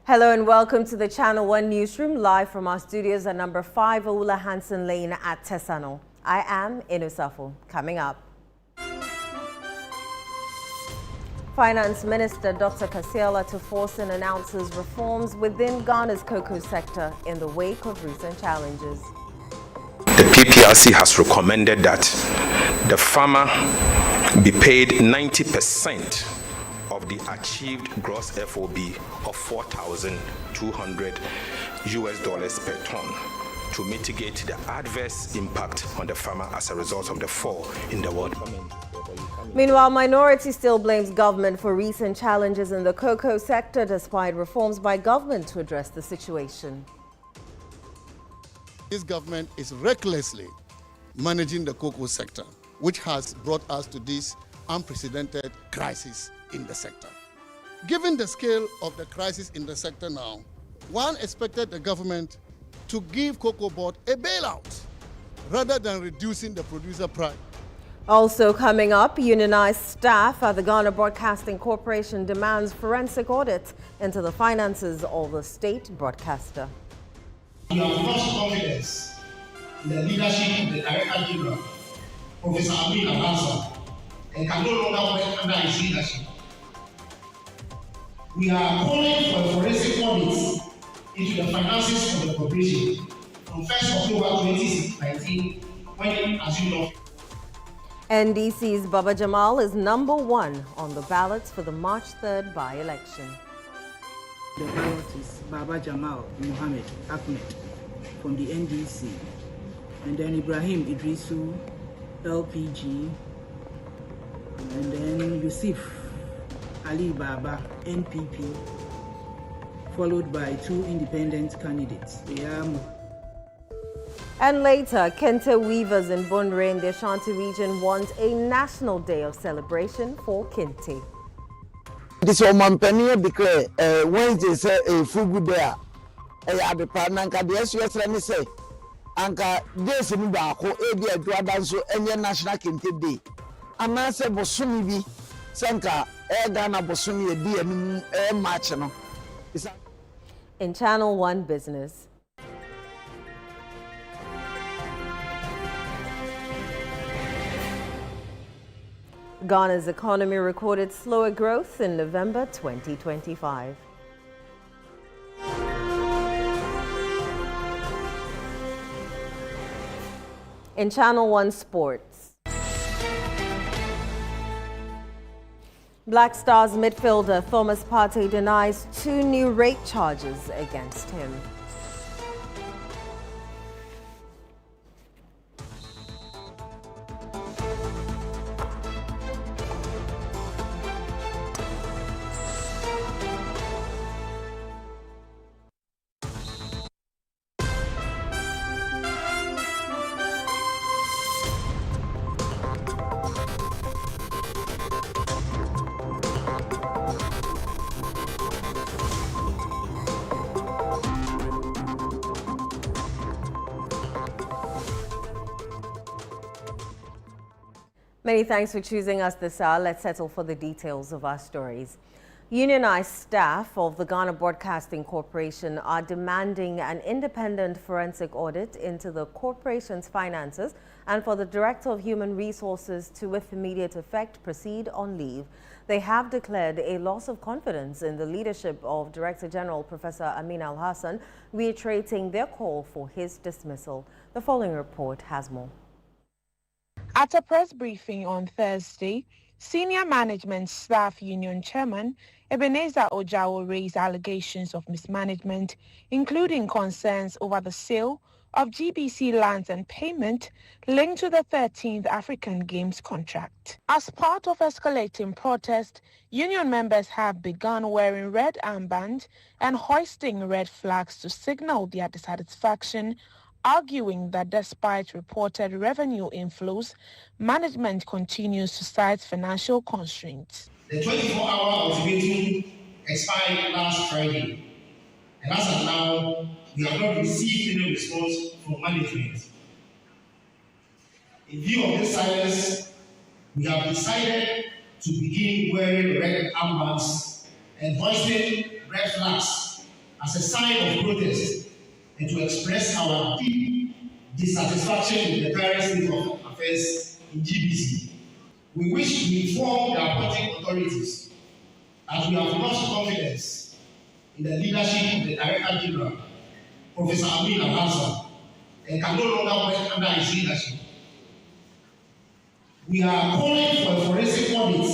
Hello and welcome to the Channel 1 Newsroom, live from our studios at number 5 Oula Hansen Lane at Tesano. I am Inusafo. Coming up, Finance Minister Dr. Kasiela Tuforsen announces reforms within Ghana's cocoa sector in the wake of recent challenges. The PPRC has recommended that the farmer be paid 90% of the achieved gross FOB of $4,200 per ton to mitigate the adverse impact on the farmer as a result of the fall in the world. Meanwhile, minority still blames government for recent challenges in the cocoa sector despite reforms by government to address the situation. This government is recklessly managing the cocoa sector, which has brought us to this unprecedented crisis in the sector. Given the scale of the crisis in the sector now, one expected the government to give Cocoa Board a bailout rather than reducing the producer price. Also coming up, unionized staff at the Ghana Broadcasting Corporation demands forensic audit into the finances of the state broadcaster. We have lost confidence in the leadership of the Director General, Professor Amin Alhassan, and can no longer work under his leadership. We are calling for a forensic audit into the finances of the corporation from 1st October 2019 when it assumed office. NDC's Baba Jamal is number 1 on the ballots for the March 3rd by-election. The ballot is Baba Jamal Mohammed Ahmed from the NDC, and then Ibrahim Idrisu, LPG, and then Yusuf Ali Baba, NPP, followed by 2 independent candidates. And later, Kente weavers in Bondre in the Ashanti region want a national day of celebration for Kente. This Omampania declare Wednesday say a full good day. At the Pananka, the SUS say, Anka, this in Bako, Edia Duadanso, and National Kente Day. And I said, Bosumi be Sanka, Ghana Bosumi, a dear match. In Channel 1 Business. Ghana's economy recorded slower growth in November 2025. In Channel 1 Sports, Black Stars midfielder Thomas Partey denies 2 new rape charges against him. Many thanks for choosing us this hour. Let's settle for the details of our stories. Unionized staff of the Ghana Broadcasting Corporation are demanding an independent forensic audit into the corporation's finances and for the Director of Human Resources to, with immediate effect, proceed on leave. They have declared a loss of confidence in the leadership of Director General Professor Amin Alhassan, reiterating their call for his dismissal. The following report has more. At a press briefing on Thursday, Senior Management Staff Union Chairman Ebenezer Ojawo raised allegations of mismanagement, including concerns over the sale of GBC lands and payment linked to the 13th African Games contract. As part of escalating protest, union members have begun wearing red armbands and hoisting red flags to signal their dissatisfaction, arguing that despite reported revenue inflows, management continues to cite financial constraints. The 24-hour ultimatum expired last Friday, and as of now, we have not received any response from management. In view of this silence, we have decided to begin wearing red armbands and hoisting red flags as a sign of protest and to express our deep dissatisfaction with the current state of affairs in GBC. We wish to inform the appointing authorities that we have lost confidence in the leadership of the Director General, Professor Amin Avansa, and can no longer work under his leadership. We are calling for a forensic audit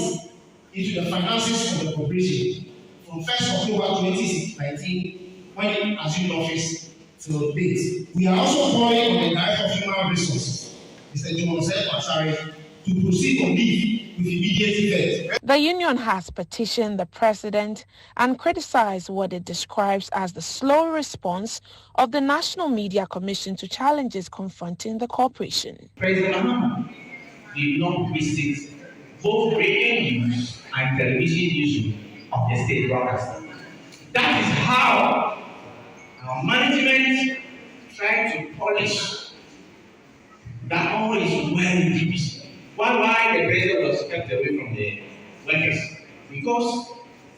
into the finances of the corporation from 1st October 2019, when it assumed office, till date. We are also calling on the Director of Human Resources, Mr. Joseph Partey, to proceed on leave with immediate effect. The union has petitioned the president and criticized what it describes as the slow response of the National Media Commission to challenges confronting the corporation. President Mahama did not visit both radio news and television newsroom of the state broadcaster. That is how our management tried to polish that all is well in GBC. Why the president was kept away from the workers? Because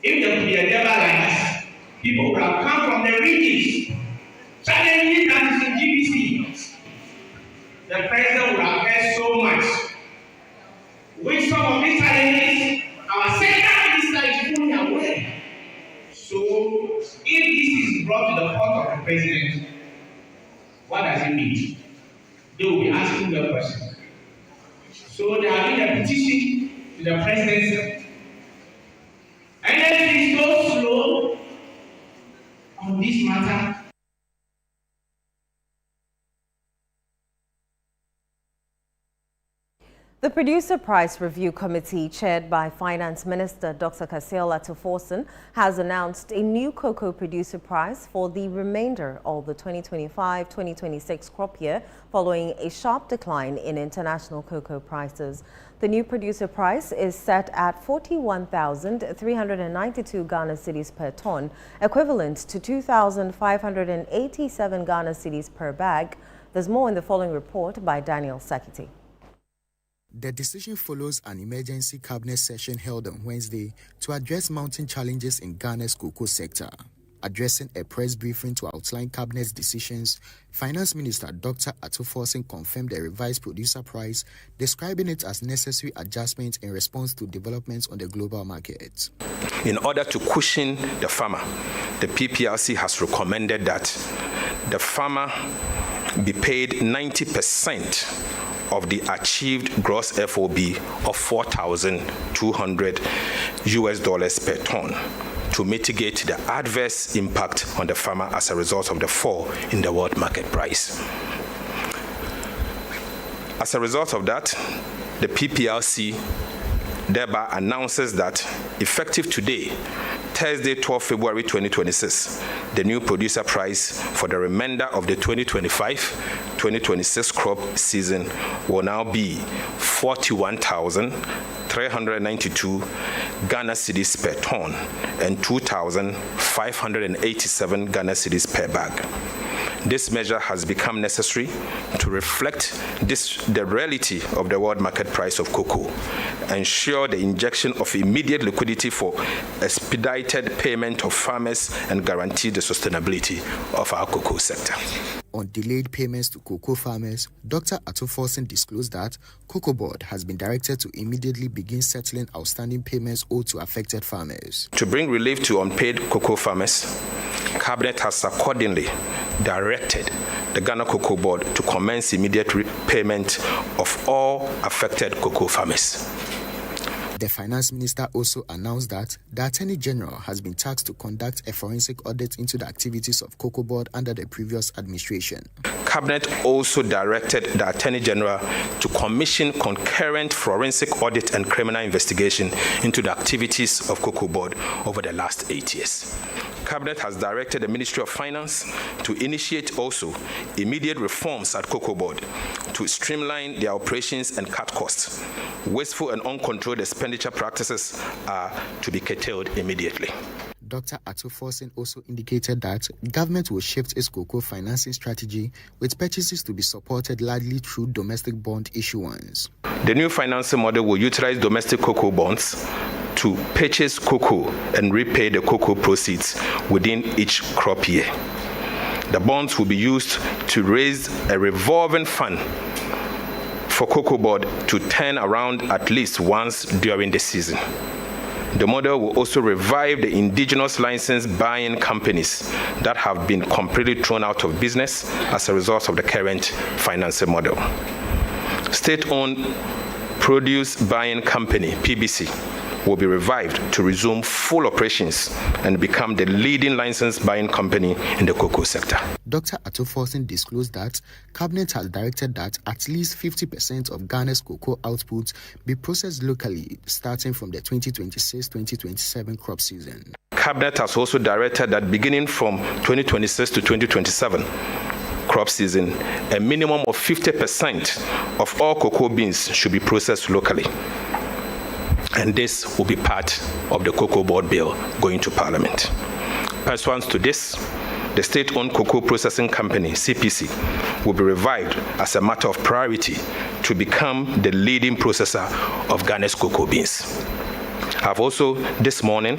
if there would be a devil like us, people would have come from the regions, challenging that is in GBC. The president would have heard so much. With some of these challenges, our sector minister is fully aware. So, if this is brought to the court of the president, what does it mean? They will be asking the question. So, they have been a petition to the presidency. And then it is so slow on this matter. The Producer Price Review Committee, chaired by Finance Minister Dr. Kasiel Atuforsen, has announced a new cocoa producer price for the remainder of the 2025-2026 crop year, following a sharp decline in international cocoa prices. The new producer price is set at 41,392 Ghana cedis per ton, equivalent to 2,587 Ghana cedis per bag. There's more in the following report by Daniel Sakiti. The decision follows an emergency cabinet session held on Wednesday to address mounting challenges in Ghana's cocoa sector. Addressing a press briefing to outline cabinet's decisions, Finance Minister Dr. Atuforsen confirmed the revised producer price, describing it as necessary adjustment in response to developments on the global market. In order to cushion the farmer, the PPRC has recommended that the farmer be paid 90% of the achieved gross FOB of $4,200 per ton to mitigate the adverse impact on the farmer as a result of the fall in the world market price. As a result of that, the PPRC thereby announces that effective today, Thursday, 12 February 2026, the new producer price for the remainder of the 2025-2026 crop season will now be 41,392 Ghana cedis per ton and 2,587 Ghana cedis per bag. This measure has become necessary to reflect the reality of the world market price of cocoa, ensure the injection of immediate liquidity for expedited payment of farmers, and guarantee the sustainability of our cocoa sector. On delayed payments to cocoa farmers, Dr. Atuforsen disclosed that Cocoa Board has been directed to immediately begin settling outstanding payments owed to affected farmers. To bring relief to unpaid cocoa farmers, Cabinet has accordingly directed the Ghana Cocoa Board to commence immediate repayment of all affected cocoa farmers. The Finance Minister also announced that the Attorney General has been tasked to conduct a forensic audit into the activities of Cocoa Board under the previous administration. Cabinet also directed the Attorney General to commission concurrent forensic audit and criminal investigation into the activities of Cocoa Board over the last 8 years. Cabinet has directed the Ministry of Finance to initiate also immediate reforms at Cocoa Board to streamline their operations and cut costs. Wasteful and uncontrolled expenditure practices are to be curtailed immediately. Dr. Atuforsen also indicated that government will shift its cocoa financing strategy, with purchases to be supported largely through domestic bond issuance. The new financing model will utilize domestic cocoa bonds to purchase cocoa and repay the cocoa proceeds within each crop year. The bonds will be used to raise a revolving fund for Cocoa Board to turn around at least once during the season. The model will also revive the indigenous license buying companies that have been completely thrown out of business as a result of the current financing model. State-owned produce buying company, PBC, will be revived to resume full operations and become the leading license buying company in the cocoa sector. Dr. Atuforsen disclosed that Cabinet has directed that at least 50% of Ghana's cocoa output be processed locally starting from the 2026-2027 crop season. Cabinet has also directed that beginning from 2026 to 2027 crop season, a minimum of 50% of all cocoa beans should be processed locally. And this will be part of the Cocoa Board bill going to Parliament. Pursuant to this, the state-owned cocoa processing company, CPC, will be revived as a matter of priority to become the leading processor of Ghana's cocoa beans. I've also, this morning,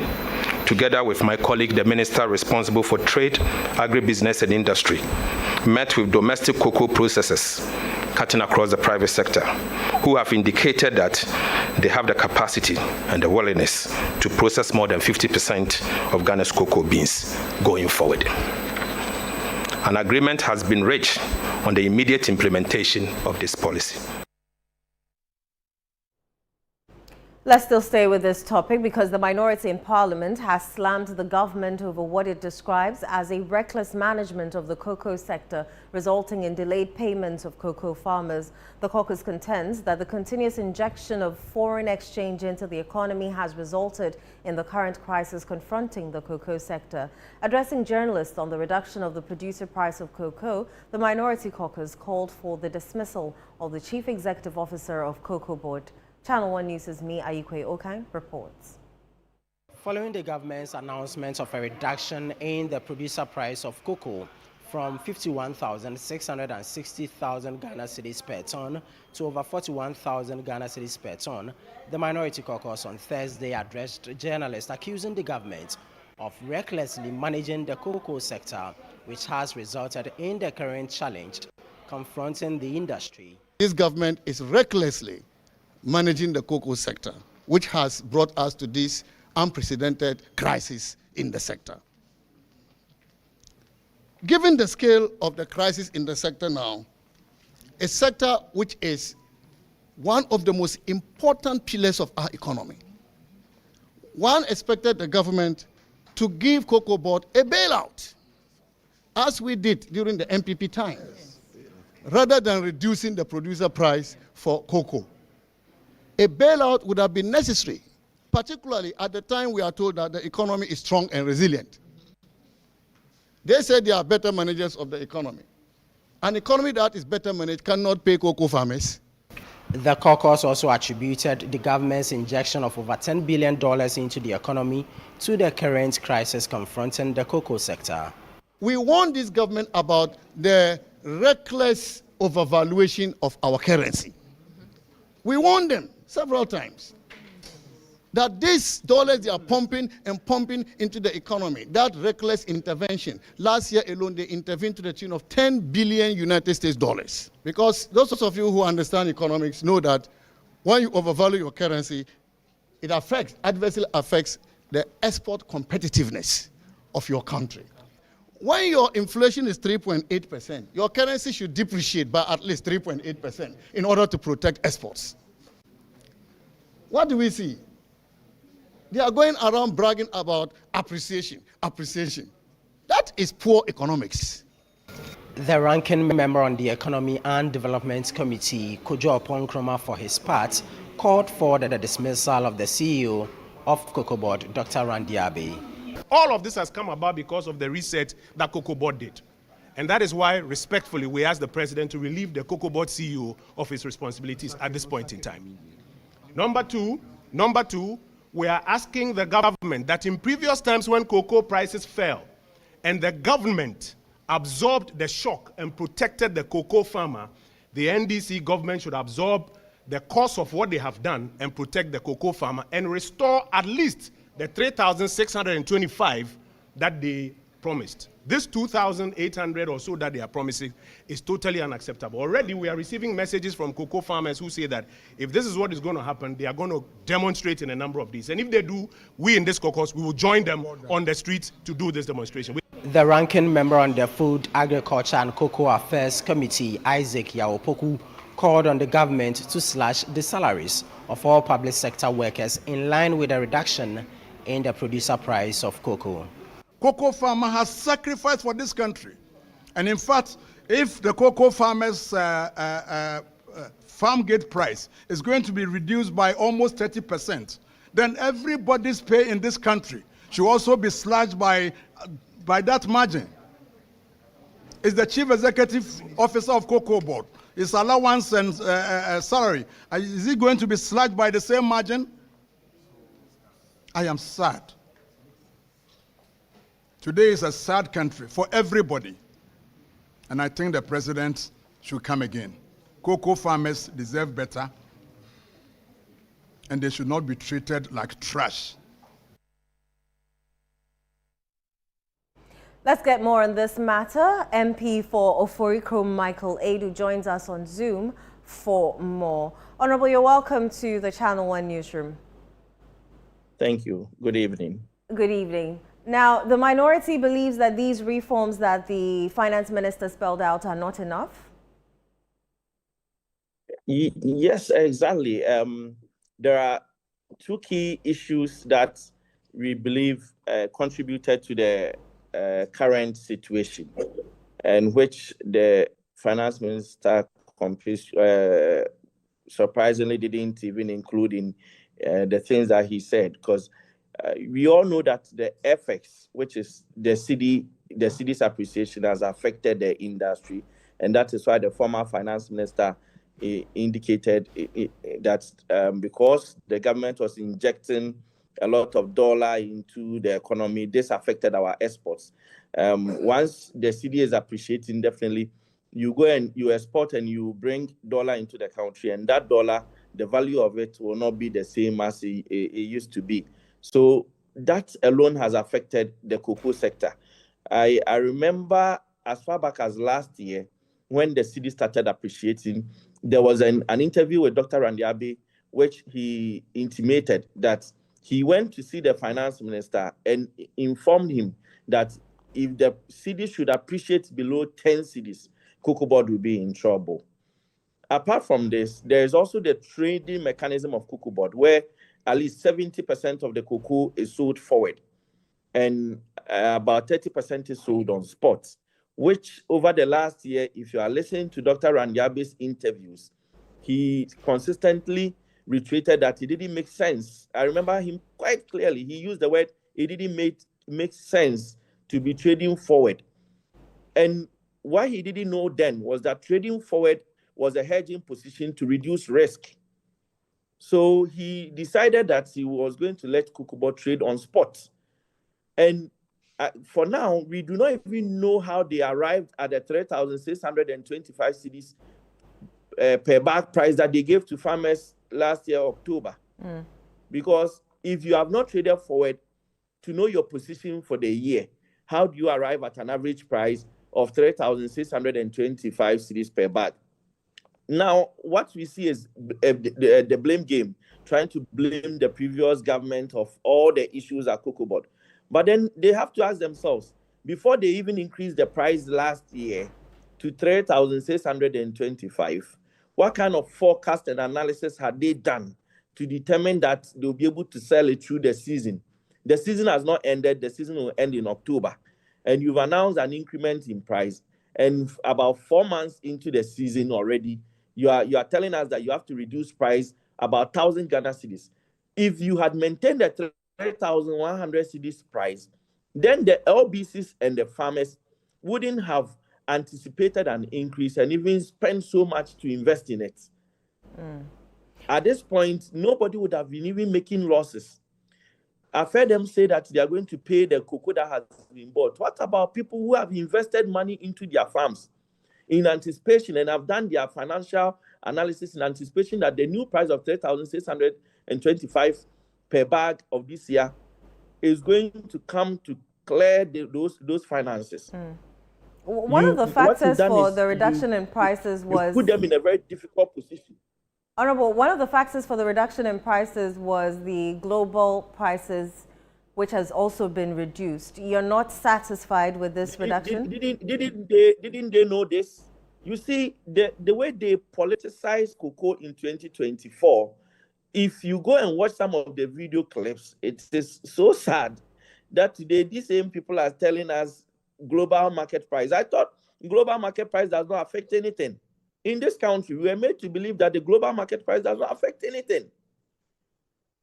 together with my colleague, the Minister responsible for Trade, Agribusiness and Industry, met with domestic cocoa processors cutting across the private sector who have indicated that they have the capacity and the willingness to process more than 50% of Ghana's cocoa beans going forward. An agreement has been reached on the immediate implementation of this policy. Let's still stay with this topic because the minority in Parliament has slammed the government over what it describes as a reckless management of the cocoa sector, resulting in delayed payments of cocoa farmers. The caucus contends that the continuous injection of foreign exchange into the economy has resulted in the current crisis confronting the cocoa sector. Addressing journalists on the reduction of the producer price of cocoa, the minority caucus called for the dismissal of the Chief Executive Officer of Cocoa Board. Channel 1 News' Me Ayikwe Okang reports. Following the government's announcement of a reduction in the producer price of cocoa from 51,660,000 Ghana cedis per ton to over 41,000 Ghana cedis per ton, the minority caucus on Thursday addressed journalists accusing the government of recklessly managing the cocoa sector, which has resulted in the current challenge confronting the industry. This government is recklessly managing the cocoa sector, which has brought us to this unprecedented crisis in the sector. Given the scale of the crisis in the sector now, a sector which is one of the most important pillars of our economy, one expected the government to give Cocoa Board a bailout, as we did during the MPP times, rather than reducing the producer price for cocoa. A bailout would have been necessary, particularly at the time we are told that the economy is strong and resilient. They said they are better managers of the economy. An economy that is better managed cannot pay cocoa farmers. The caucus also attributed the government's injection of over $10 billion into the economy to the current crisis confronting the cocoa sector. We warned this government about the reckless overvaluation of our currency. We warned them several times that these dollars they are pumping and pumping into the economy, that reckless intervention. Last year alone, they intervened to the tune of 10 billion United States dollars. Because those of you who understand economics know that when you overvalue your currency, it adversely affects the export competitiveness of your country. When your inflation is 3.8%, your currency should depreciate by at least 3.8% in order to protect exports. What do we see? They are going around bragging about appreciation. That is poor economics. The ranking member on the Economy and Development Committee, Kojo Oponkroma, for his part, called for the dismissal of the CEO of Cocoa Board, Dr. Randy Abbey. All of this has come about because of the reset that Cocoa Board did. And that is why, respectfully, we ask the President to relieve the Cocoa Board CEO of his responsibilities at this point in time. Number two, we are asking the government that in previous times when cocoa prices fell and the government absorbed the shock and protected the cocoa farmer, the NDC government should absorb the cost of what they have done and protect the cocoa farmer and restore at least the 3,625 that they promised. This 2,800 or so that they are promising is totally unacceptable. Already we are receiving messages from cocoa farmers who say that if this is what is going to happen, they are going to demonstrate in a number of these. And if they do, we in this caucus, we will join them on the streets to do this demonstration. The ranking member on the Food, Agriculture and Cocoa Affairs Committee, Isaac Yaopoku, called on the government to slash the salaries of all public sector workers in line with a reduction in the producer price of cocoa. Cocoa farmer has sacrificed for this country. And in fact, if the cocoa farmers' farm gate price is going to be reduced by almost 30%, then everybody's pay in this country should also be slashed by that margin. Is the chief executive officer of Cocoa Board, his allowance and salary, is he going to be slashed by the same margin? I am sad. Today is a sad country for everybody. And I think the president should come again. Cocoa farmers deserve better, and they should not be treated like trash. Let's get more on this matter. MP for Oforikrom, Michael Edu, joins us on Zoom for more. Honorable, you're welcome to the Channel 1 Newsroom. Thank you. Good evening. Good evening. Now, the minority believes that these reforms that the finance minister spelled out are not enough? Yes, exactly. There are two key issues that we believe contributed to the current situation, and which the finance minister surprisingly didn't even include in the things that he said, because we all know that the FX, which is the city's appreciation, has affected the industry, and that is why the former finance minister indicated that because the government was injecting a lot of dollar into the economy, this affected our exports. Once the city is appreciating, definitely you go and you export and you bring dollar into the country, and that dollar, the value of it will not be the same as it used to be. So that alone has affected the cocoa sector. I remember as far back as last year, when the city started appreciating, there was an interview with Dr. Randiabe, which he intimated that he went to see the finance minister and informed him that if the city should appreciate below 10 cedis, Cocoa Board will be in trouble. Apart from this, there is also the trading mechanism of Cocoa Board, where at least 70% of the cocoa is sold forward, and about 30% is sold on spot, which over the last year, if you are listening to Dr. Randiabe's interviews, he consistently reiterated that it didn't make sense. I remember him quite clearly. He used the word, it didn't make sense to be trading forward. And what he didn't know then was that trading forward was a hedging position to reduce risk. So he decided that he was going to let Cocoa Board trade on spot. And for now, we do not even know how they arrived at the 3,625 cedis per bag price that they gave to farmers last year, October. Because if you have not traded forward to know your position for the year, how do you arrive at an average price of 3,625 cedis per bag? Now, what we see is the blame game, trying to blame the previous government of all the issues at Cocoa Board. But then they have to ask themselves, before they even increased the price last year to 3,625, what kind of forecast and analysis had they done to determine that they'll be able to sell it through the season? The season has not ended. The season will end in October. And you've announced an increment in price. And about 4 months into the season already, you are telling us that you have to reduce price about 1,000 Ghana cedis. If you had maintained the 3,100 cedis price, then the LBCs and the farmers wouldn't have anticipated an increase and even spent so much to invest in it. At this point, nobody would have been even making losses. I've heard them say that they are going to pay the cocoa that has been bought. What about people who have invested money into their farms in anticipation and have done their financial analysis in anticipation that the new price of 3,625 per bag of this year is going to come to clear those finances. One of the factors for the reduction in prices was... put them in a very difficult position. Honorable, one of the factors for the reduction in prices was the global prices, which has also been reduced. You're not satisfied with this reduction? Didn't they know this? You see, the way they politicized cocoa in 2024, if you go and watch some of the video clips, it is so sad that today these same people are telling us global market price. I thought global market price does not affect anything. In this country, we were made to believe that the global market price does not affect anything.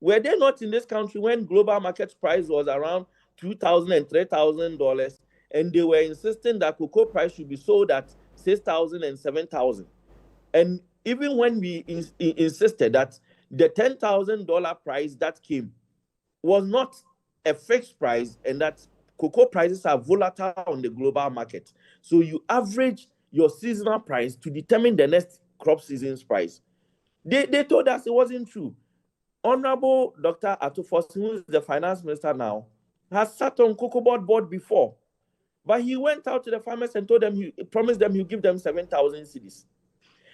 Were they not in this country when global market price was around $2,000 and $3,000, and they were insisting that cocoa price should be sold at $6,000 and $7,000? And even when we insisted that the $10,000 price that came was not a fixed price, and that cocoa prices are volatile on the global market. So you average your seasonal price to determine the next crop season's price. They told us it wasn't true. Honorable Dr. Atufos, who is the finance minister now, has sat on cocoa board before. But he went out to the farmers and told them, he promised them he'll give them 7,000 cedis.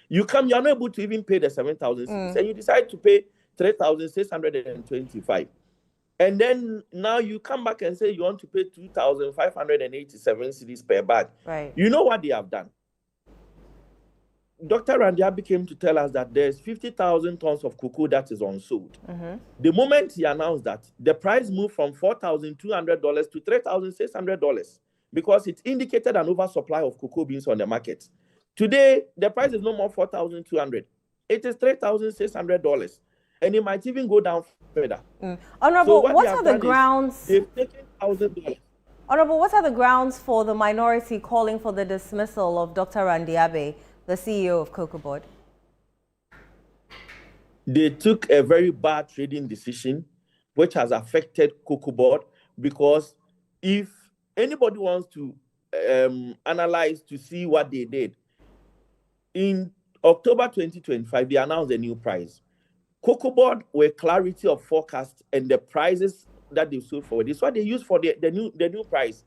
You are not able to even pay the 7,000 cedis, and you decide to pay 3,625. And then now you come back and say you want to pay 2,587 cedis per bag. Right. You know what they have done? Dr. Randiabi came to tell us that there's 50,000 tons of cocoa that is unsold. The moment he announced that, the price moved from $4,200 to $3,600 because it indicated an oversupply of cocoa beans on the market. Today, the price is no more $4,200. It is $3,600. And it might even go down further. Honorable, what are the grounds? They've taken $1,000. Honorable, what are the grounds for the minority calling for the dismissal of Dr. Randiabi, the CEO of Cocoa Board? They took a very bad trading decision, which has affected Cocoa Board, because if anybody wants to analyze to see what they did, in October 2025, they announced a new price. Cocoa Board were clarity of forecast and the prices that they sold for. This is what they used for the new price.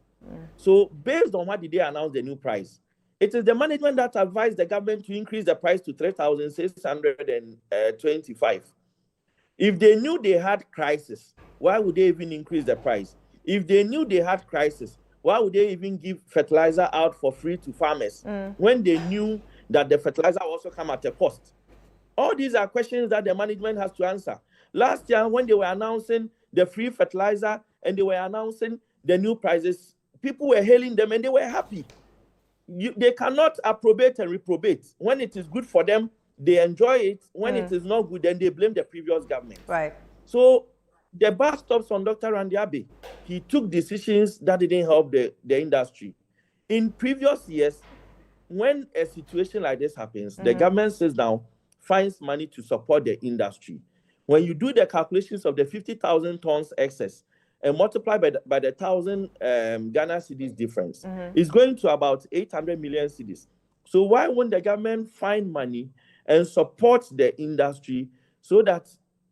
So based on what did they announce the new price? It is the management that advised the government to increase the price to 3,625. If they knew they had crisis, why would they even increase the price? If they knew they had crisis, why would they even give fertilizer out for free to farmers when they knew that the fertilizer also come at a cost? All these are questions that the management has to answer. Last year, when they were announcing the free fertilizer and they were announcing the new prices, people were hailing them and they were happy. They cannot approbate and reprobate. When it is good for them, they enjoy it. When it is not good, then they blame the previous government. Right. So the bar stops on Dr. Randiabi. He took decisions that didn't help the industry. In previous years, when a situation like this happens, the government sits down, finds money to support the industry. When you do the calculations of the 50,000 tons excess and multiply by the 1,000 Ghana cedis difference, it's going to about 800 million cedis. So why won't the government find money and support the industry so that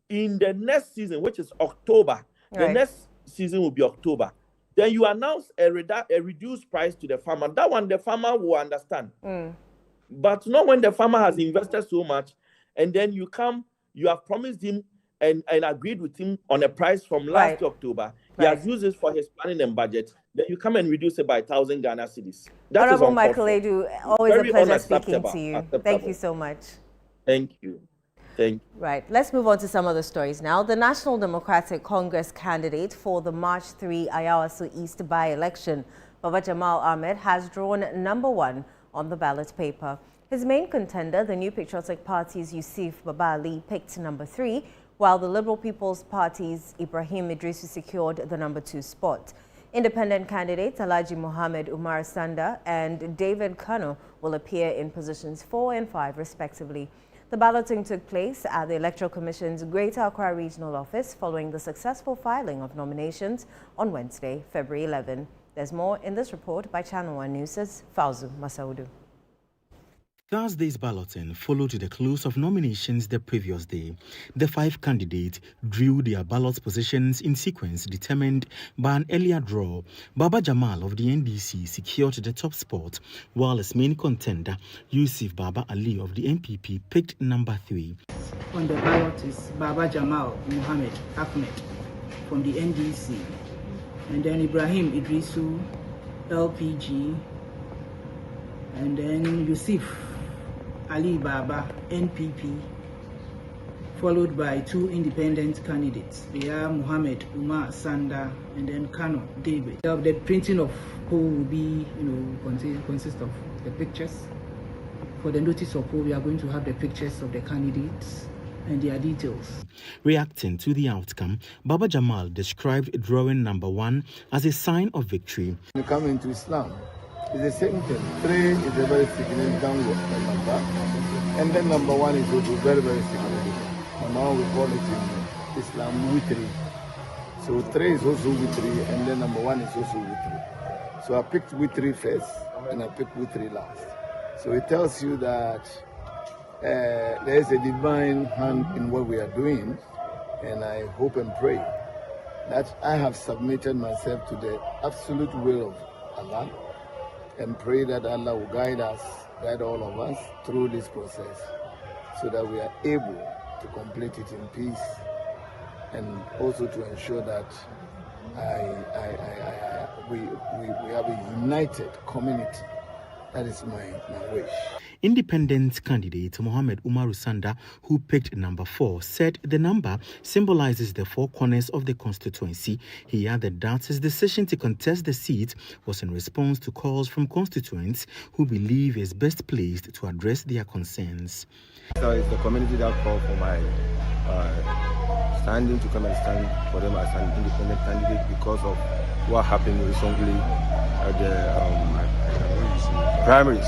in the next season, which is October, the next season will be October, then you announce a reduced price to the farmer. That one, the farmer will understand. But not when the farmer has invested so much, and then you have promised him and agreed with him on a price from last October. He has used it for his planning and budget. Then you come and reduce it by 1,000 Ghana cedis. Honorable Michael Edu, always a pleasure speaking to you. Thank you so much. Thank you. Thank you. Right, let's move on to some other stories now. The National Democratic Congress candidate for the March 3 Ayawaso East by-election, Baba Jamal Ahmed, has drawn #1 on the ballot paper. His main contender, the New Patriotic Party's Yusuf Baba Ali, picked #3, while the Liberal People's Party's Ibrahim Idrisu secured the #2 spot. Independent candidates Alhaji Mohammed Umar Sanda and David Kano will appear in positions 4 and 5 respectively. The balloting took place at the Electoral Commission's Greater Accra Regional Office following the successful filing of nominations on Wednesday, February 11. There's more in this report by Channel 1 News' Fauzu Masaudu. Thursday's balloting followed the close of nominations the previous day. The 5 candidates drew their ballot positions in sequence determined by an earlier draw. Baba Jamal of the NDC secured the top spot, while his main contender, Yusuf Baba Ali of the NPP, picked number 3. On the ballot is Baba Jamal Muhammad Ahmed from the NDC, and then Ibrahim Idrisu, LPG, and then Yusuf Ali Baba, NPP, followed by 2 independent candidates. They are Muhammad Umar Sanda and then Kano David. The printing of poll will be, consist of the pictures. For the notice of poll, we are going to have the pictures of the candidates and their details. Reacting to the outcome, Baba Jamal described drawing number 1 as a sign of victory. When you come into Islam, it's the same thing. 3 is a very significant number, and then number 1 is also very, very significant. Now we call it in Islam witri. So 3 is also witri, and then number 1 is also witri. So I picked witri first, and I picked witri last. So it tells you that there is a divine hand in what we are doing, and I hope and pray that I have submitted myself to the absolute will of Allah, and pray that Allah will guide us, guide all of us through this process, so that we are able to complete it in peace, and also to ensure that we have a united community. That is my wish. Independent candidate Mohammed Umar Sanda, who picked number 4, said the number symbolizes the 4 corners of the constituency. He added that his decision to contest the seat was in response to calls from constituents who believe he is best placed to address their concerns. So it's the community that called for my standing to come and stand for them as an independent candidate because of what happened recently at the primaries.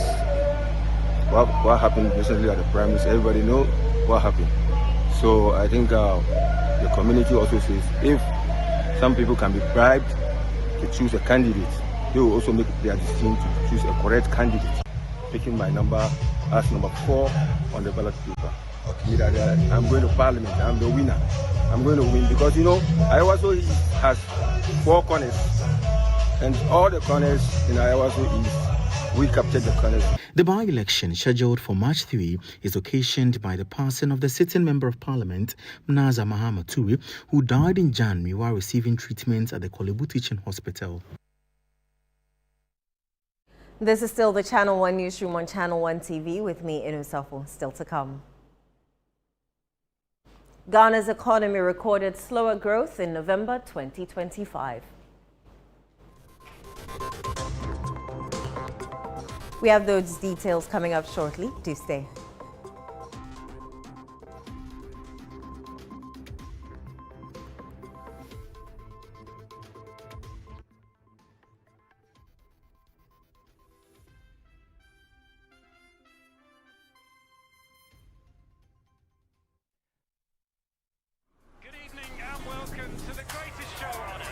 What happened recently at the primaries, everybody know what happened. So I think the community also says if some people can be bribed to choose a candidate, they will also make their decision to choose a correct candidate, picking my number as number 4 on the ballot paper. Okay. That I'm going to Parliament, I'm the winner. I'm going to win because Ayawaso has 4 corners, and all the corners in Ayawaso East, we captured the corners. The by-election, scheduled for March 3, is occasioned by the passing of the sitting Member of Parliament, Mnaza Mahamaturi, who died in January while receiving treatment at the Kolebu Teaching Hospital. This is still the Channel 1 Newsroom on Channel 1 TV with me, Inusafo, still to come. Ghana's economy recorded slower growth in November 2025. We have those details coming up shortly. Do stay.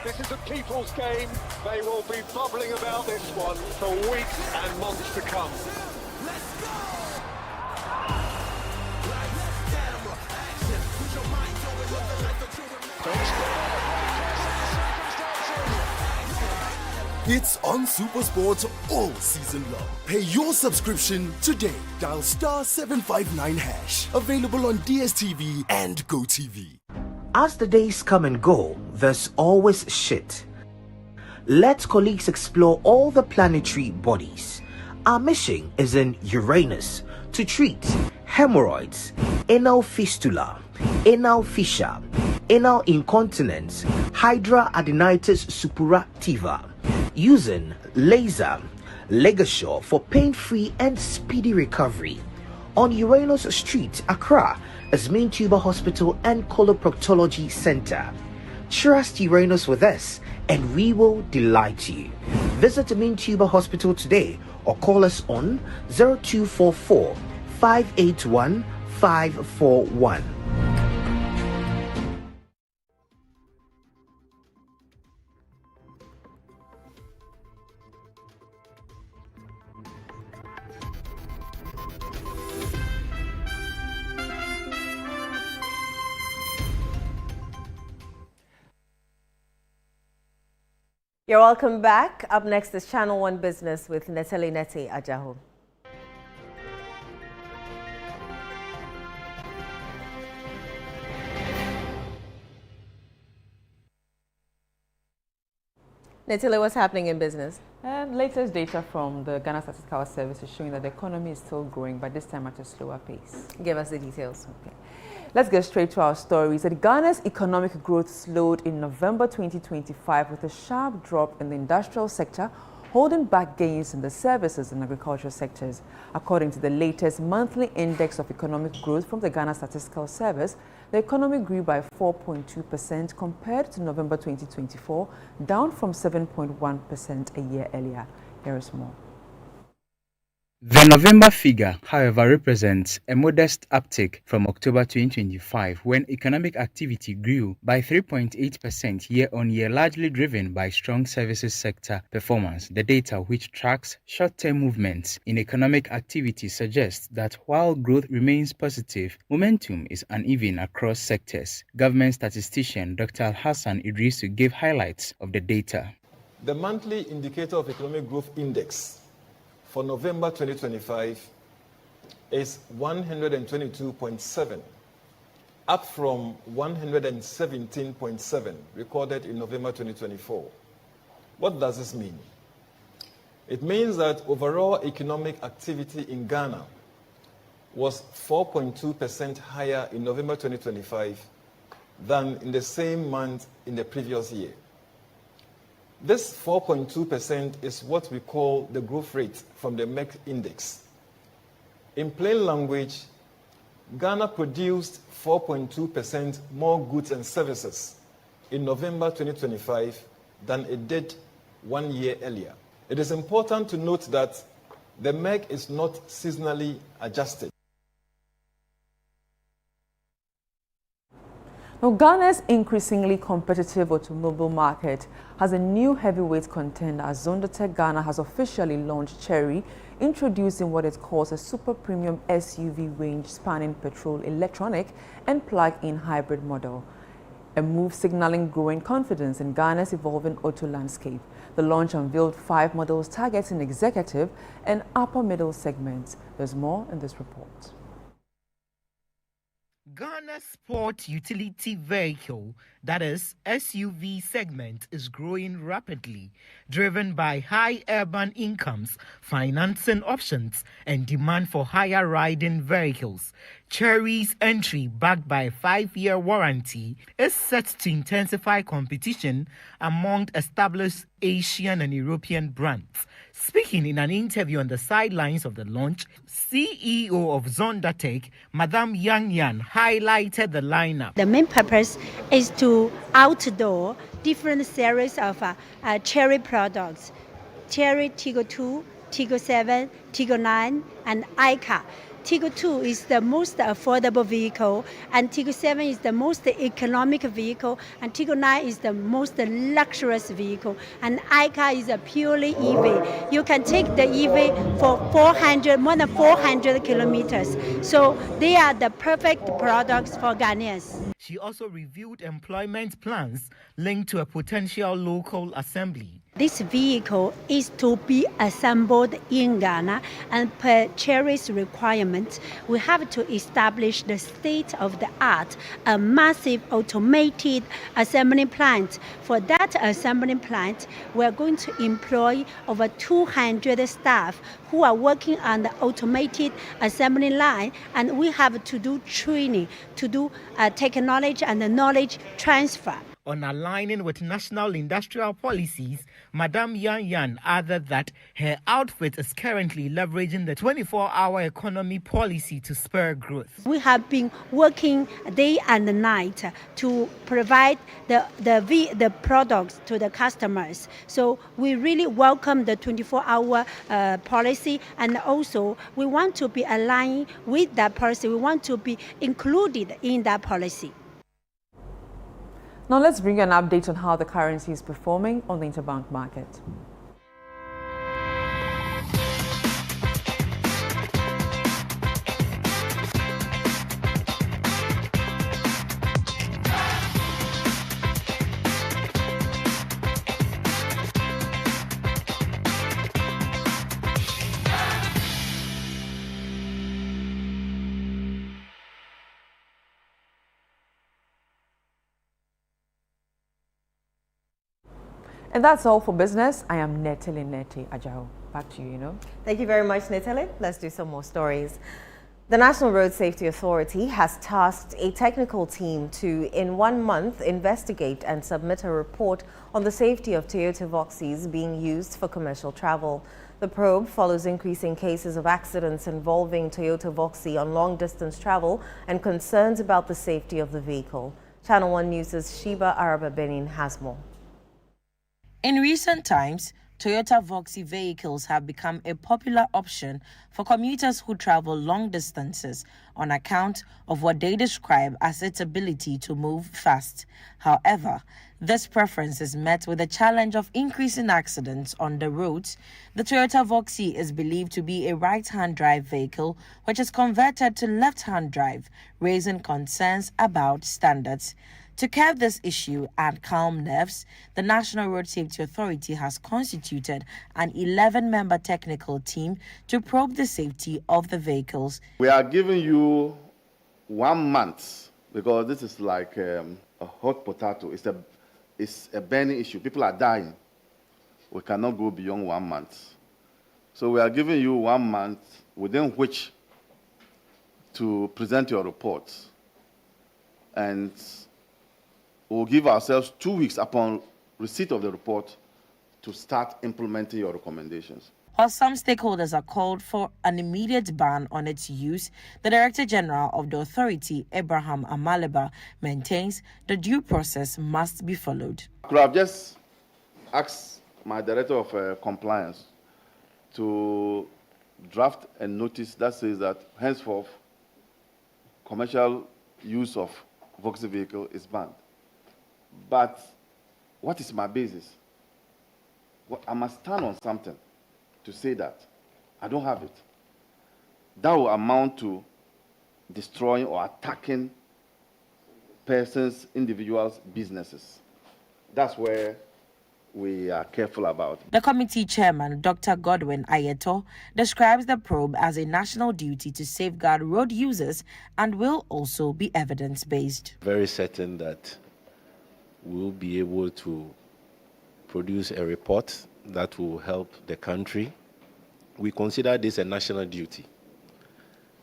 This is a people's game. They will be bubbling about this one for weeks and months to come. Let's go! It's on SuperSport all season long. Pay your subscription today. Dial *759#. Available on DSTV and GoTV. As the days come and go, there's always shit. Let colleagues explore all the planetary bodies. Our mission is in Uranus to treat hemorrhoids, anal fistula, anal fissure, anal incontinence, hidradenitis suppurativa, using laser ligature for pain-free and speedy recovery. On Uranus Street, Accra, is Main Tuber Hospital and Coloproctology Center. Trust Uranus with us and we will delight you. Visit Main Tuber Hospital today or call us on 0244 581 541. You're welcome back. Up next is Channel 1 Business with Neteli Neti Ajahu. Neteli, what's happening in business? Latest data from the Ghana Statistical Service is showing that the economy is still growing, but this time at a slower pace. Give us the details. Okay. Let's get straight to our stories. That Ghana's economic growth slowed in November 2025 with a sharp drop in the industrial sector, holding back gains in the services and agricultural sectors. According to the latest monthly index of economic growth from the Ghana Statistical Service, the economy grew by 4.2% compared to November 2024, down from 7.1% a year earlier. Here is more. The November figure, however, represents a modest uptick from October 2025, when economic activity grew by 3.8% year-on-year, largely driven by strong services sector performance. The data, which tracks short-term movements in economic activity, suggests that while growth remains positive, momentum is uneven across sectors. Government statistician Dr. Hassan Idrisu gave highlights of the data. The monthly indicator of economic growth index for November 2025 is 122.7, up from 117.7 recorded in November 2024. What does this mean? It means that overall economic activity in Ghana was 4.2% higher in November 2025 than in the same month in the previous year. This 4.2% is what we call the growth rate from the MEC index. In plain language, Ghana produced 4.2% more goods and services in November 2025 than it did 1 year earlier. It is important to note that the MEC is not seasonally adjusted. Now, Ghana's increasingly competitive automobile market has a new heavyweight contender as Zondatech Ghana has officially launched Cherry, introducing what it calls a super premium SUV range spanning petrol, electronic and plug-in hybrid model. A move signaling growing confidence in Ghana's evolving auto landscape. The launch unveiled 5 models targeting executive and upper middle segments. There's more in this report. Ghana's sport utility vehicle, that is SUV segment, is growing rapidly, driven by high urban incomes, financing options, and demand for higher riding vehicles. Cherry's entry, backed by a 5-year warranty, is set to intensify competition among established Asian and European brands. Speaking in an interview on the sidelines of the launch, CEO of Zondatech, Madame Yang Yan, highlighted the lineup. The main purpose is to outdoor different series of Cherry products. Cherry Tiggo 2, Tiggo 7, Tiggo 9, and Ica. Tiggo 2 is the most affordable vehicle, and Tiggo 7 is the most economic vehicle, and Tiggo 9 is the most luxurious vehicle, and Ica is a purely EV. You can take the EV for more than 400 kilometers. So they are the perfect products for Ghanaians. She also reviewed employment plans linked to a potential local assembly. This vehicle is to be assembled in Ghana, and per Cherry's requirements, we have to establish the state-of-the-art, a massive automated assembly plant. For that assembly plant, we're going to employ over 200 staff who are working on the automated assembly line, and we have to do training, to do technology and the knowledge transfer. On aligning with national industrial policies, Madame Yan Yan added that her outfit is currently leveraging the 24-hour economy policy to spur growth. We have been working day and night to provide the products to the customers. So we really welcome the 24-hour policy, and also we want to be aligned with that policy. We want to be included in that policy. Now let's bring you an update on how the currency is performing on the interbank market. And that's all for business. I am Netele Ajao. Back to you, Thank you very much, Netele. Let's do some more stories. The National Road Safety Authority has tasked a technical team to, in 1 month, investigate and submit a report on the safety of Toyota Voxys being used for commercial travel. The probe follows increasing cases of accidents involving Toyota Voxy on long-distance travel and concerns about the safety of the vehicle. Channel 1 News' Sheba Araba Benin has more. In recent times, Toyota Voxy vehicles have become a popular option for commuters who travel long distances on account of what they describe as its ability to move fast. However, this preference is met with the challenge of increasing accidents on the roads. The Toyota Voxy is believed to be a right-hand drive vehicle which is converted to left-hand drive, raising concerns about standards. To curb this issue and calm nerves, the National Road Safety Authority has constituted an 11-member technical team to probe the safety of the vehicles. We are giving you 1 month because this is like a hot potato. It's a burning issue. People are dying. We cannot go beyond 1 month. So we are giving you 1 month within which to present your reports. And we'll give ourselves 2 weeks upon receipt of the report to start implementing your recommendations. While some stakeholders are called for an immediate ban on its use, the Director General of the authority, Abraham Amaleba, maintains the due process must be followed. I could have just asked my Director of Compliance to draft a notice that says that henceforth commercial use of Voxy vehicle is banned. But what is my basis? Well, I must stand on something to say that. I don't have it. That will amount to destroying or attacking persons, individuals, businesses. That's where we are careful about. The committee chairman, Dr. Godwin Ayeto, describes the probe as a national duty to safeguard road users and will also be evidence-based. Very certain that we'll be able to produce a report that will help the country. We consider this a national duty.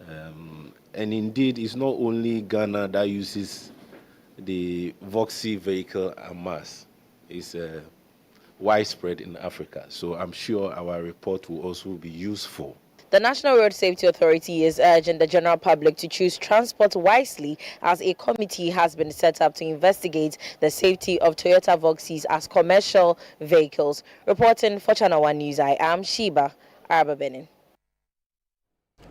And indeed, it's not only Ghana that uses the Voxy vehicle en masse. It's widespread in Africa. So I'm sure our report will also be useful. The National Road Safety Authority is urging the general public to choose transport wisely, as a committee has been set up to investigate the safety of Toyota Voxys as commercial vehicles. Reporting for Channel 1 News, I am Sheba Araba Benin.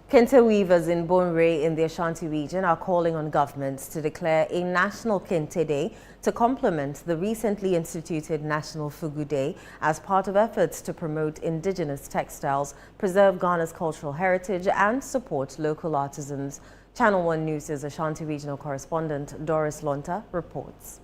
Kente weavers in Bonre in the Ashanti region are calling on governments to declare a National Kente Day to complement the recently instituted National Fugu Day as part of efforts to promote indigenous textiles, preserve Ghana's cultural heritage and support local artisans. Channel 1 News' Ashanti regional correspondent Doris Lonta reports.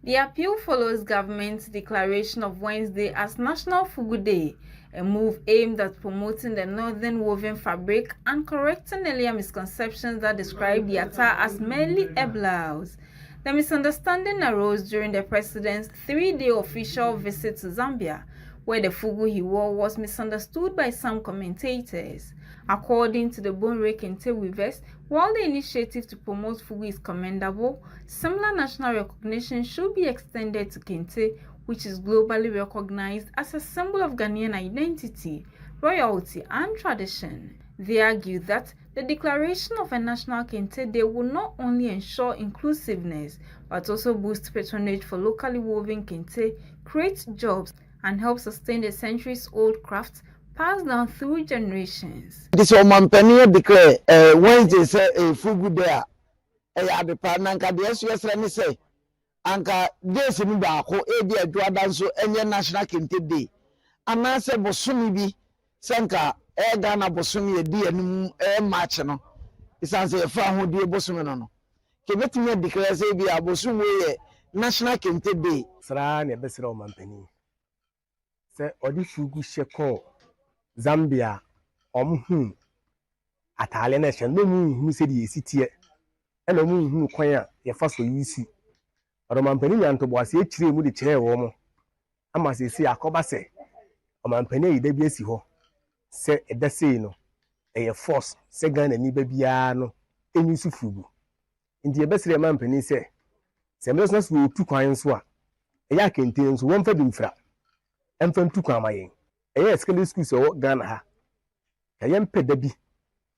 The appeal follows government's declaration of Wednesday as National Fugu Day, a move aimed at promoting the northern woven fabric and correcting earlier misconceptions that described the attire as merely a blouse. The misunderstanding arose during the president's 3-day official visit to Zambia, where the fugu he wore was misunderstood by some commentators. According to the Bonre Kente weavers, while the initiative to promote fugu is commendable, similar national recognition should be extended to Kente, which is globally recognized as a symbol of Ghanaian identity, royalty, and tradition. They argue that the declaration of a National Kente Day will not only ensure inclusiveness, but also boost patronage for locally woven Kente, create jobs, and help sustain the centuries-old craft passed down through generations. This Omampania declare Wednesday say a fugu day. A department of the SUS say anka days ni baako ebi adwada nso enye National Kente Day. Anase bosumi bi senka Ghana bosumi edi anim match no. Isanse e fa ho die bosumi no no. Kebetumi declare say bi abosumi ye National Kente Day. Sra ne besira Omampani. Se odi fugu sheko Zambia omhu atale na hye no mu se di esitie e no mu kwan a ye fa so yisi Omampani nyanto bo ase ekire mu de kire wo mo ama sisi akoba se omampani yi da bi esi ho se edase no eye force se Ghana ni ba bia no eni su fugu ndi ebesire mampani se mbeso so otu kwan so a eya Kente nso won fa bi mfra emfa ntu kwan mayen eye secondary school so Ghana ha kayem peda bi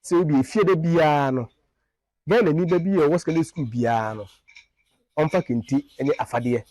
se obi efie da bia no Ghana ni ba bi o secondary school bia no onfa Kente ene afade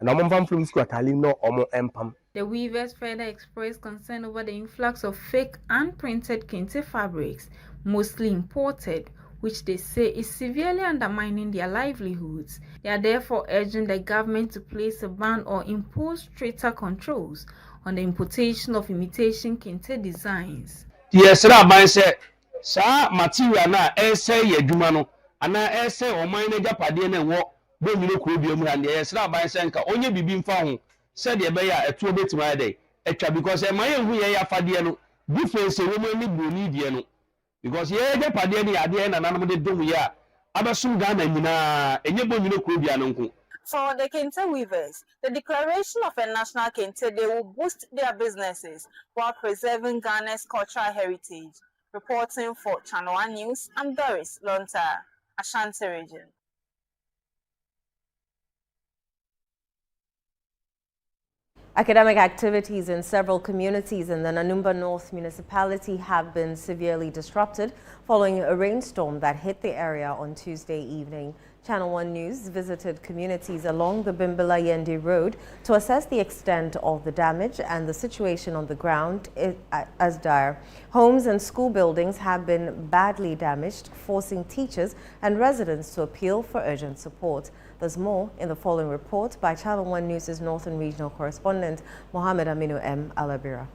and among from school atali no omo empam. The weavers further expressed concern over the influx of fake and printed Kente fabrics, mostly imported, which they say is severely undermining their livelihoods. They are therefore urging the government to place a ban or impose stricter controls on the importation of imitation Kente designs. Yes, Rabbi said, Sir, material na essay Yadumano, and I essay or mine a Japadian and walk, when you look rubium and yes, Rabbi Sanka, only be being found, said the Bayer at 2 bits my day, because a man who ya Fadiano, difference a woman need because ye Japadiani at the end and I'm do ya, Abasum Ghana, and you look rubian. For the Kente weavers, the declaration of a national Kente Day will boost their businesses while preserving Ghana's cultural heritage. Reporting for Channel 1 News, I'm Doris Lonta, Ashanti region. Academic activities in several communities in the Nanumba North municipality have been severely disrupted following a rainstorm that hit the area on Tuesday evening. Channel 1 News visited communities along the Bimbala Yendi Road to assess the extent of the damage, and the situation on the ground is as dire. Homes and school buildings have been badly damaged, forcing teachers and residents to appeal for urgent support. There's more in the following report by Channel 1 News' Northern Regional Correspondent Mohammed Aminu M. Alabira.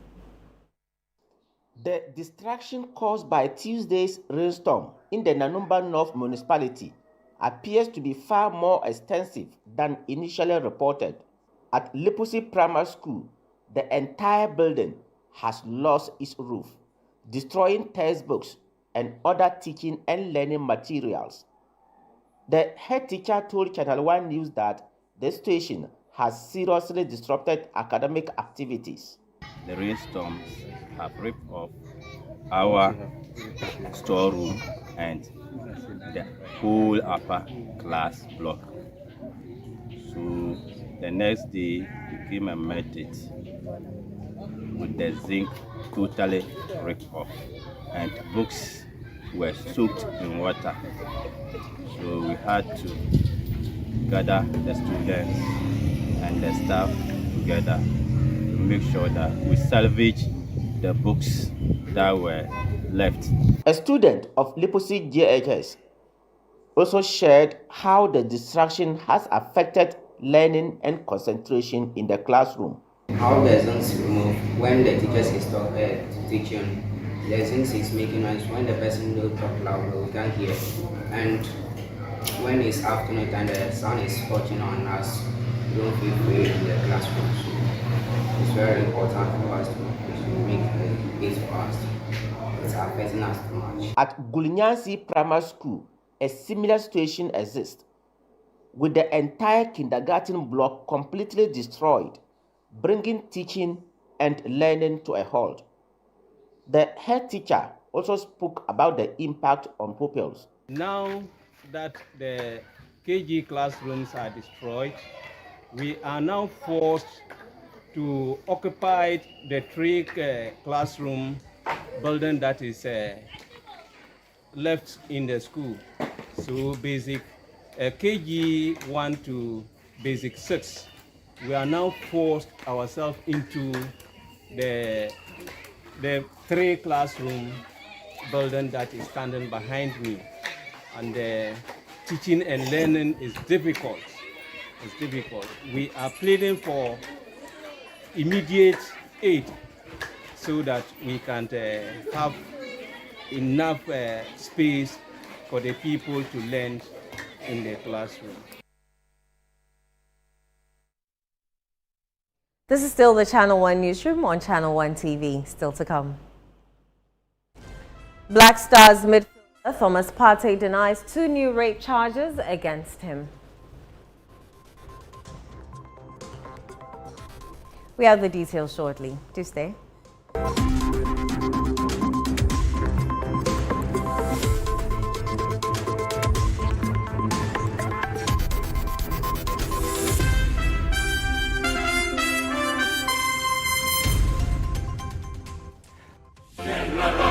The destruction caused by Tuesday's rainstorm in the Nanumba North municipality appears to be far more extensive than initially reported. At Lipusi Primary School, the entire building has lost its roof, destroying textbooks and other teaching and learning materials. The head teacher told Channel 1 News that the situation has seriously disrupted academic activities. The rainstorms have ripped off our storeroom and the whole upper class block. So the next day we came and met it with the zinc totally ripped off, and books were soaked in water. So we had to gather the students and the staff together to make sure that we salvage the books that were left. A student of Lipusi JHS also shared how the destruction has affected learning and concentration in the classroom. How the zinc remove when the teacher is teaching, the zinc is making noise when the person don't talk loud, we can't hear. And when it's afternoon and the sun is scorching on us, we don't feel free in the classroom. So it's very important for us to make it fast. It's affecting us too much. At Gulnyansi Primary School, a similar situation exists, with the entire kindergarten block completely destroyed, bringing teaching and learning to a halt. The head teacher also spoke about the impact on pupils. Now that the KG classrooms are destroyed, we are now forced to occupy the 3 classroom building that is left in the school. So basic KG 1 to basic 6. We are now forced ourselves into the 3 classroom building that is standing behind me. And teaching and learning is difficult. It's difficult. We are pleading for immediate aid so that we can have enough space for the people to learn in the classroom. This is still the Channel 1 Newsroom on Channel 1 TV. Still to come. Black Stars midfielder Thomas Partey denies 2 new rape charges against him. We have the details shortly. Do stay.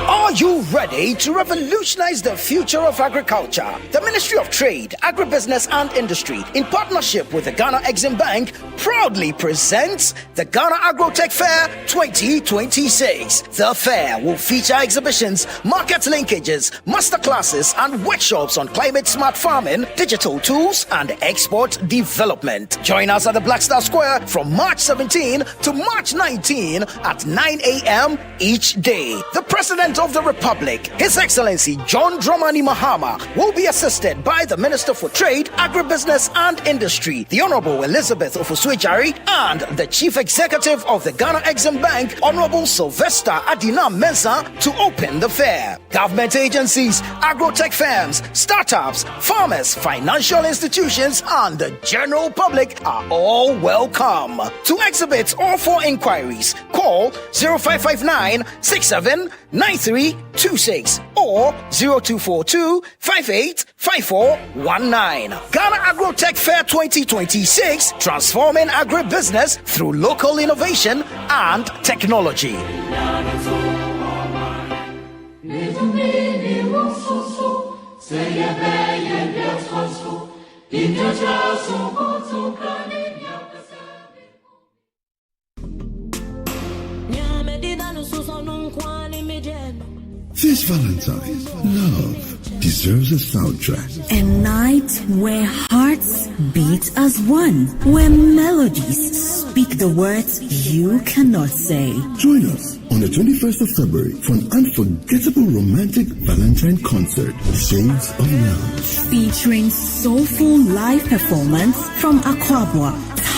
Are you ready to revolutionize the future of agriculture? The Ministry of Trade, Agribusiness and Industry, in partnership with the Ghana Exim Bank, proudly presents the Ghana Agrotech Fair 2026. The fair will feature exhibitions, market linkages, masterclasses, and workshops on climate-smart farming, digital tools, and export development. Join us at the Black Star Square from March 17 to March 19 at 9 a.m. each day. The President of the Republic, His Excellency John Dramani Mahama, will be assisted by the Minister for Trade, Agribusiness and Industry, the Honorable Elizabeth Ofuswejari, and the Chief Executive of the Ghana Exim Bank, Honorable Sylvester Adina Mensah, to open the fair. Government agencies, agrotech firms, startups, farmers, financial institutions, and the general public are all welcome. To exhibit or for inquiries, call 0559 679326 or 0242 585419. Ghana Agrotech Fair 2026, transforming agribusiness through local innovation and technology. This Valentine, love deserves a soundtrack. A night where hearts beat as one, where melodies speak the words you cannot say. Join us on the 21st of February for an unforgettable romantic Valentine concert, Shades of Love. Featuring soulful live performance from Aquabwa,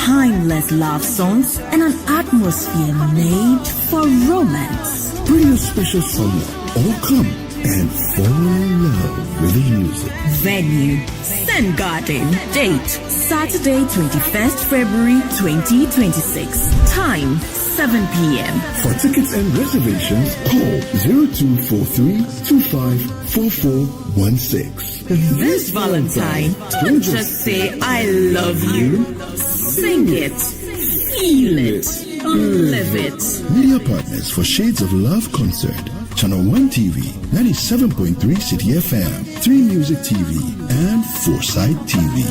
timeless love songs, and an atmosphere made for romance. Bring a special someone or come and fall in love with the music. Venue, Sen Garden. Date, Saturday, 21st February 2026. Time, 7 p.m. For tickets and reservations, call 0243-254416. This Valentine, don't just say I love you. Sing it, feel it, live it. Media partners for Shades of Love concert. Channel 1 TV, 97.3 City FM, 3 Music TV, and Foresight TV.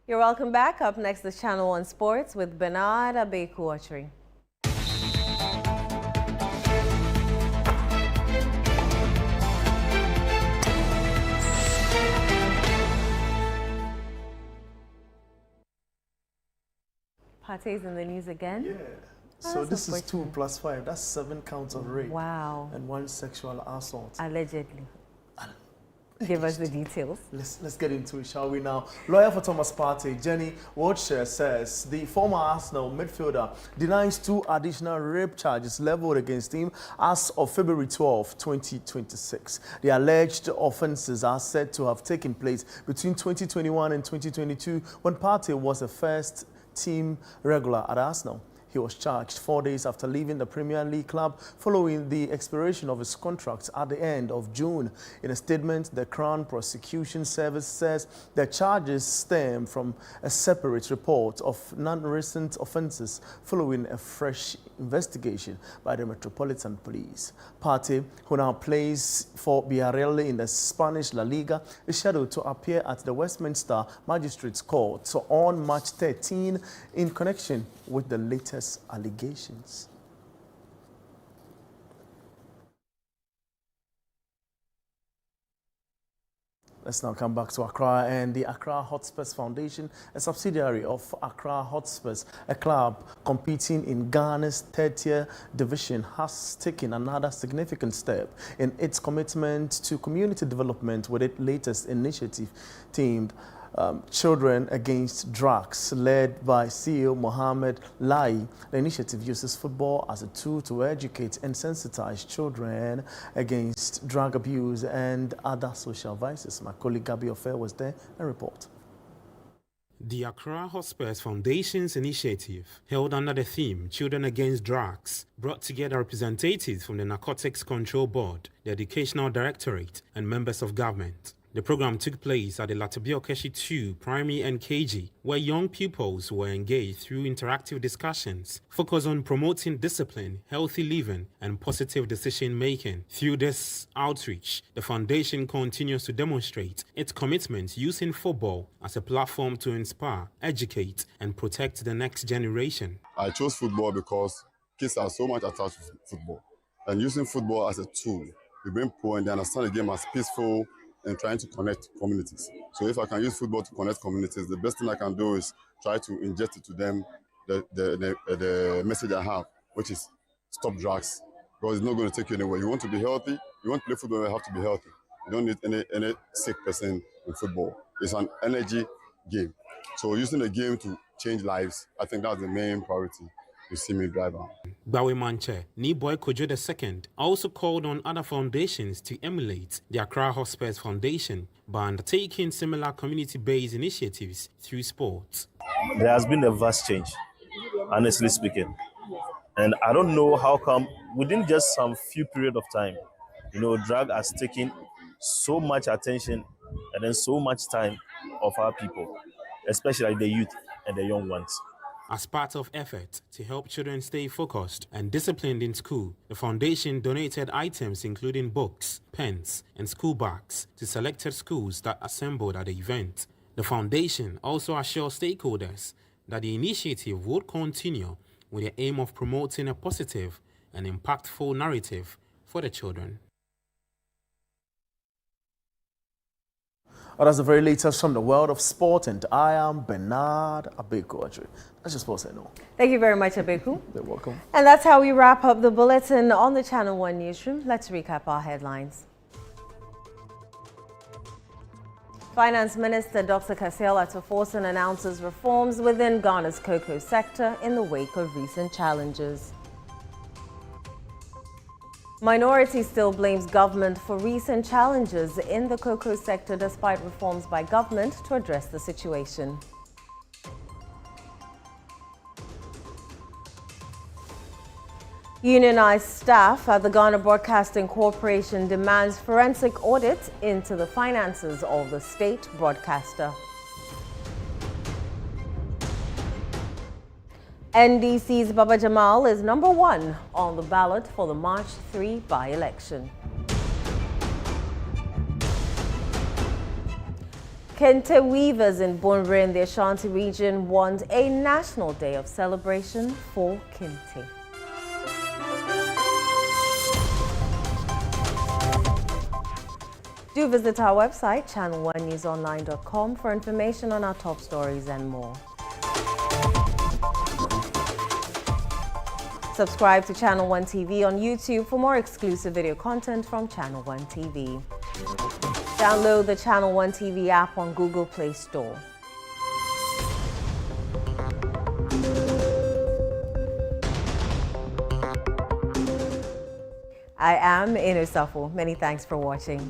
You're welcome back. Up next, the Channel 1 Sports with Bernard Abeku-Ochri. Partey's in the news again? Yeah. So this is 2 + 5. That's 7 counts of rape. Wow. And 1 sexual assault. Allegedly. Give us the details. Let's get into it, shall we now? Lawyer for Thomas Partey, Jenny Wardshire, says the former Arsenal midfielder denies 2 additional rape charges leveled against him as of February 12, 2026. The alleged offences are said to have taken place between 2021 and 2022 when Partey was a first-team regular at Arsenal. He was charged 4 days after leaving the Premier League club following the expiration of his contract at the end of June. In a statement, the Crown Prosecution Service says the charges stem from a separate report of non-recent offences following a fresh investigation by the Metropolitan Police. Partey, who now plays for Villarreal in the Spanish La Liga, is scheduled to appear at the Westminster Magistrates Court on March 13 in connection with the latest allegations. Let's now come back to Accra, and the Accra Hotspurs Foundation, a subsidiary of Accra Hotspurs, a club competing in Ghana's third-tier division, has taken another significant step in its commitment to community development with its latest initiative themed Children Against Drugs, led by CEO Mohammed Lai. The initiative uses football as a tool to educate and sensitize children against drug abuse and other social vices. My colleague Gabi Ofer was there and report. The Accra Hotspurs Foundation's initiative, held under the theme Children Against Drugs, brought together representatives from the Narcotics Control Board, the Educational Directorate, and members of government. The program took place at the Latibia Okeshi 2 Primary and KG, where young pupils were engaged through interactive discussions focused on promoting discipline, healthy living, and positive decision-making. Through this outreach, the foundation continues to demonstrate its commitment using football as a platform to inspire, educate, and protect the next generation. I chose football because kids are so much attached to football. And using football as a tool, we bring people and they understand the game as peaceful and trying to connect communities. So if I can use football to connect communities, the best thing I can do is try to inject it to them the message I have, which is stop drugs, because it's not going to take you anywhere. You want to be healthy, you want to play football, you have to be healthy. You don't need any sick person in football. It's an energy game. So using the game to change lives, I think that's the main priority. You see me drive on. Bawe Manche, Niboy Kojo II, also called on other foundations to emulate the Accra Hotspurs Foundation by undertaking similar community-based initiatives through sports. There has been a vast change, honestly speaking. And I don't know how come within just some few period of time, drug has taken so much attention and then so much time of our people, especially the youth and the young ones. As part of effort to help children stay focused and disciplined in school, the foundation donated items including books, pens, and school bags to selected schools that assembled at the event. The foundation also assures stakeholders that the initiative would continue with the aim of promoting a positive and impactful narrative for the children. Well, that's the very latest from the world of sport, and I am Bernard Abeku. That's just what I know. Thank you very much, Abeku. You're welcome. And that's how we wrap up the bulletin on the Channel 1 Newsroom. Let's recap our headlines. Finance Minister Dr. Kasiel Atoforson announces reforms within Ghana's cocoa sector in the wake of recent challenges. Minority still blames government for recent challenges in the cocoa sector despite reforms by government to address the situation. Unionized staff at the Ghana Broadcasting Corporation demands forensic audit into the finances of the state broadcaster. NDC's Baba Jamal is #1 on the ballot for the March 3 by-election. Kente weavers in Bonre in the Ashanti region want a national day of celebration for Kente. Do visit our website, channel1newsonline.com, for information on our top stories and more. Subscribe to Channel 1 TV on YouTube for more exclusive video content from Channel 1 TV. Download the Channel 1 TV app on Google Play Store. I am Inosafo. Many thanks for watching.